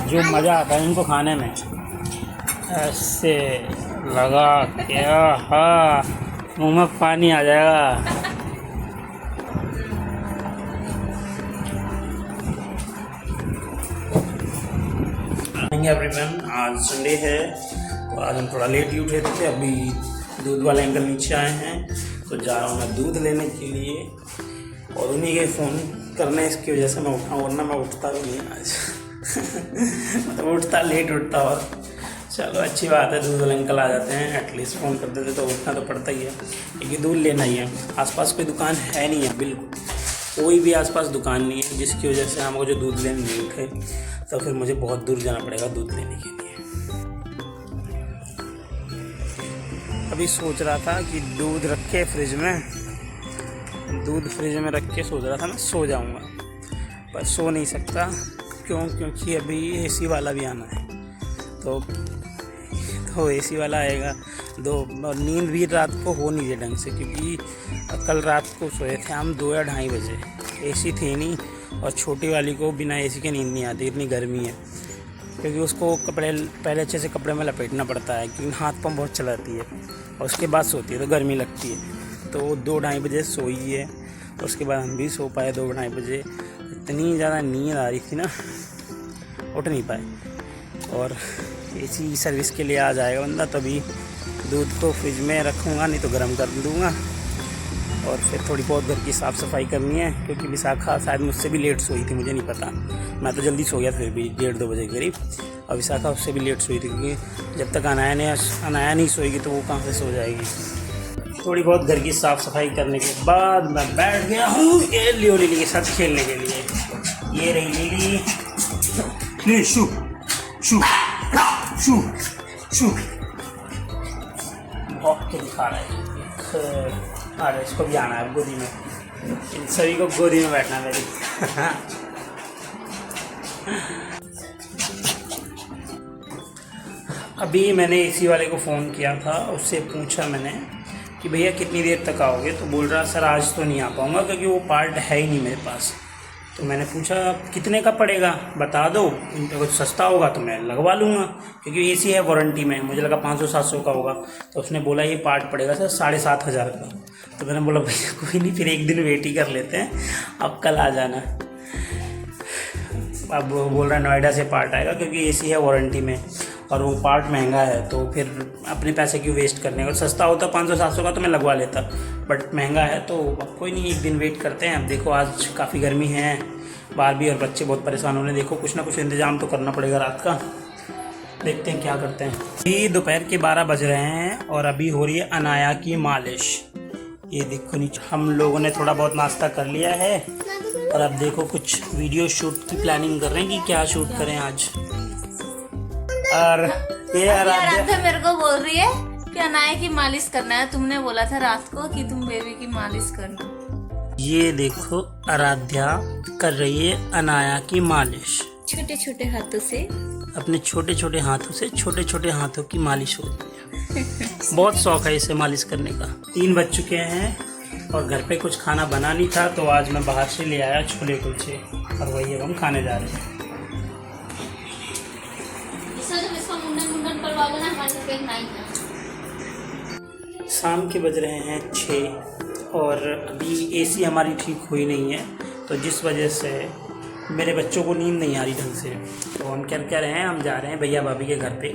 जो मज़ा आता है इनको खाने में, ऐसे लगा क्या, हाँ मुँह में पानी आ जाएगा। एवरीवन, आज संडे है तो आज हम थोड़ा लेट ही उठे थे। अभी दूध वाले अंकल नीचे आए हैं तो जा रहा हूँ मैं दूध लेने के लिए, और उन्हीं के फ़ोन करने इसकी वजह से मैं उठा, वरना मैं उठता भी नहीं आज। मतलब उठता लेट उठता, और चलो अच्छी बात है दूध वाले अंकल आ जाते हैं, एटलीस्ट फ़ोन कर देते तो उठना तो पड़ता ही है, क्योंकि दूध लेना ही है। आसपास कोई दुकान है नहीं है, बिल्कुल कोई भी आसपास दुकान नहीं है, जिसकी वजह से हमको जो दूध लेने नहीं उठे, तो फिर मुझे बहुत दूर जाना पड़ेगा दूध लेने के लिए। अभी सोच रहा था कि दूध रख के फ्रिज में, दूध फ्रिज में रख के सोच रहा था मैं सो जाऊंगा, पर सो नहीं सकता। क्योंकि अभी एसी वाला भी आना है, तो एसी वाला आएगा और नींद भी रात को हो नहीं रही ढंग से, क्योंकि कल रात को सोए थे हम 2 या 2:30 बजे, एसी थी नहीं, और छोटी वाली को बिना एसी के नींद नहीं आती, इतनी गर्मी है। क्योंकि उसको कपड़े पहले अच्छे से कपड़े में लपेटना पड़ता है, क्योंकि हाथ पंप बहुत चलाती है, और उसके बाद सोती है तो गर्मी लगती है। तो 2-2:30 बजे सोई है, तो उसके बाद हम भी सो पाए 2-2:30 बजे। इतनी ज़्यादा नींद आ रही थी ना, उठ नहीं पाए। और एसी सर्विस के लिए आ जाएगा बंदा, तभी दूध को फ्रिज में रखूँगा, नहीं तो गर्म कर दूँगा। और फिर थोड़ी बहुत घर की साफ़ सफाई करनी है, क्योंकि विशाखा शायद मुझसे भी लेट सोई थी, मुझे नहीं पता, मैं तो जल्दी सो गया फिर भी 1:30-2 बजे करीब, और विशाखा उससे भी लेट सोई थी, क्योंकि जब तक अनाया नहीं सोएगी तो वो कहाँ से सो जाएगी। थोड़ी बहुत घर की साफ़ सफाई करने के बाद मैं बैठ गया हूँ ये लियोली के साथ खेलने के लिए। ये रही लिली, शू शू शू शू बहुत के दिखा रहा है। अरे इसको भी आना है गोदी में, इन सभी को गोदी में बैठना मेरी। अभी मैंने एसी वाले को फ़ोन किया था, उससे पूछा मैंने कि भैया कितनी देर तक आओगे, तो बोल रहा सर आज तो नहीं आ पाऊँगा, क्योंकि वो पार्ट है ही नहीं मेरे पास। तो मैंने पूछा कितने का पड़ेगा बता दो, कुछ सस्ता होगा तो मैं लगवा लूँगा, क्योंकि एसी है वारंटी में, मुझे लगा 500-700 का होगा। तो उसने बोला ये पार्ट पड़ेगा सर 7,500 का। तो मैंने बोला भैया कोई नहीं, फिर एक दिन वेट ही कर लेते हैं, अब कल आ जाना। अब बोल रहा है नोएडा से पार्ट आएगा, क्योंकि एसी है वारंटी में, और वो पार्ट महंगा है, तो फिर अपने पैसे क्यों वेस्ट करने। अगर सस्ता होता 500-700 का तो मैं लगवा लेता, बट महंगा है तो अब कोई नहीं, एक दिन वेट करते हैं। अब देखो आज काफ़ी गर्मी है बाहर भी, और बच्चे बहुत परेशान हो रहे हैं। देखो कुछ ना कुछ इंतज़ाम तो करना पड़ेगा रात का, देखते हैं क्या करते हैं। अभी दोपहर के 12 बज रहे हैं, और अभी हो रही है अनाया की मालिश। ये देखो नीचे हम लोगों ने थोड़ा बहुत नाश्ता कर लिया है, और अब देखो कुछ वीडियो शूट की प्लानिंग कर रहे हैं कि क्या शूट करें आज। और ये आराध्या मेरे को बोल रही है कि अनाया की मालिश करना है, तुमने बोला था रात को कि तुम बेबी की मालिश करना। ये देखो आराध्या कर रही है अनाया की मालिश, छोटे छोटे हाथों से, अपने छोटे छोटे हाथों से, छोटे छोटे हाथों की मालिश होती है। बहुत शौक है इसे मालिश करने का। 3 बज चुके हैं, और घर पे कुछ खाना बना नहीं था, तो आज मैं बाहर से ले आया छोले कुलचे, और वही अब हम खाने जा रहे हैं। शाम के बज रहे हैं 6, और अभी एसी हमारी ठीक हुई नहीं है, तो जिस वजह से मेरे बच्चों को नींद नहीं आ रही ढंग से। तो हम क्या रहे हैं, हम जा रहे हैं भैया भाभी के घर पे,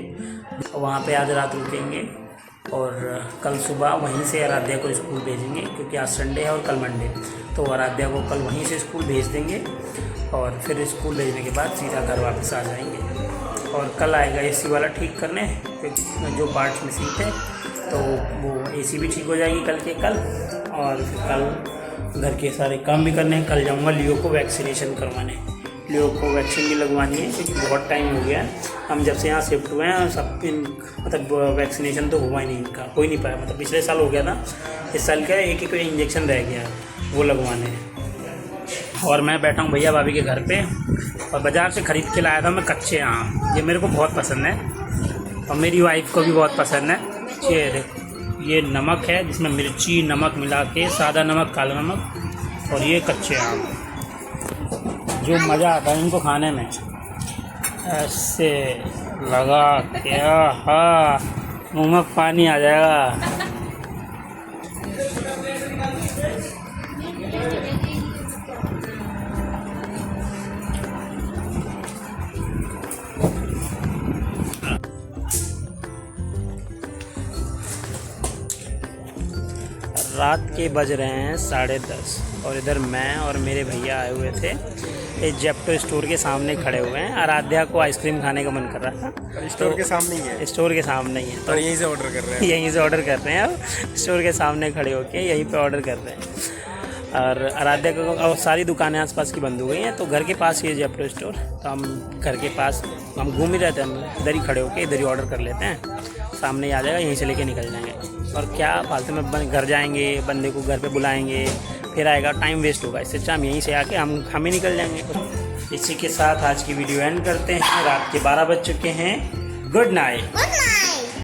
वहाँ पे आज रात रुकेंगे, और कल सुबह वहीं से आराध्या को स्कूल भेजेंगे, क्योंकि आज संडे है और कल मंडे। तो आराध्या को कल वहीं से स्कूल भेज देंगे, और फिर स्कूल भेजने के बाद सीधा घर वापस आ जाएंगे। और कल आएगा एसी वाला ठीक करने, क्योंकि जो पार्ट्स मिसिंग थे, तो वो एसी भी ठीक हो जाएगी कल के कल। और कल घर के सारे काम भी करने हैं। कल जाऊँगा लियो को वैक्सीनेशन करवाने, लियो को वैक्सीन भी लगवानी है, क्योंकि बहुत टाइम हो गया है। हम जब से यहाँ शिफ्ट हुए हैं सब मतलब वैक्सीनेशन तो हुआ ही नहीं, इनका हो ही नहीं पाया। मतलब पिछले साल हो गया था, इस साल का एक इंजेक्शन रह गया है, वो लगवाने हैं। और मैं बैठा हूँ भैया भाभी के घर पे, और बाज़ार से ख़रीद के लाया था मैं कच्चे आम, ये मेरे को बहुत पसंद है, और मेरी वाइफ को भी बहुत पसंद है। ये देखो, ये नमक है जिसमें मिर्ची नमक मिला के, सादा नमक काला नमक, और ये कच्चे आम। जो मज़ा आता है इनको खाने में, ऐसे लगा क्या, हाँ मुंह में पानी आ जाएगा। रात के बज रहे हैं 10:30 और इधर मैं और मेरे भैया आए हुए थे। एक जेप्टो स्टोर के सामने खड़े हुए हैं। आराध्या को आइसक्रीम खाने का मन कर रहा था। स्टोर के सामने ही है। स्टोर के सामने ही है तो यहीं से ऑर्डर कर रहे हैं। यहीं से ऑर्डर कर रहे हैं। अब स्टोर के सामने खड़े होके यहीं पे ऑर्डर कर रहे हैं। और आराध्या को अब सारी दुकानें आसपास की बंद हो गई हैं, तो घर के पास ही है जेप्टो स्टोर। तो हम घर के पास हम घूम ही रहे थे, हम इधर ही खड़े होके इधर ही ऑर्डर कर लेते हैं। सामने ही आ जाएगा, यहीं से लेके निकल जाएंगे। और क्या फालतू में घर जाएंगे, बंदे को घर पे बुलाएंगे, फिर आएगा, टाइम वेस्ट होगा। इससे अच्छा हम यहीं से आके हम ही निकल जाएंगे। इसी के साथ आज की वीडियो एंड करते हैं। रात के 12 बज चुके हैं। Good night.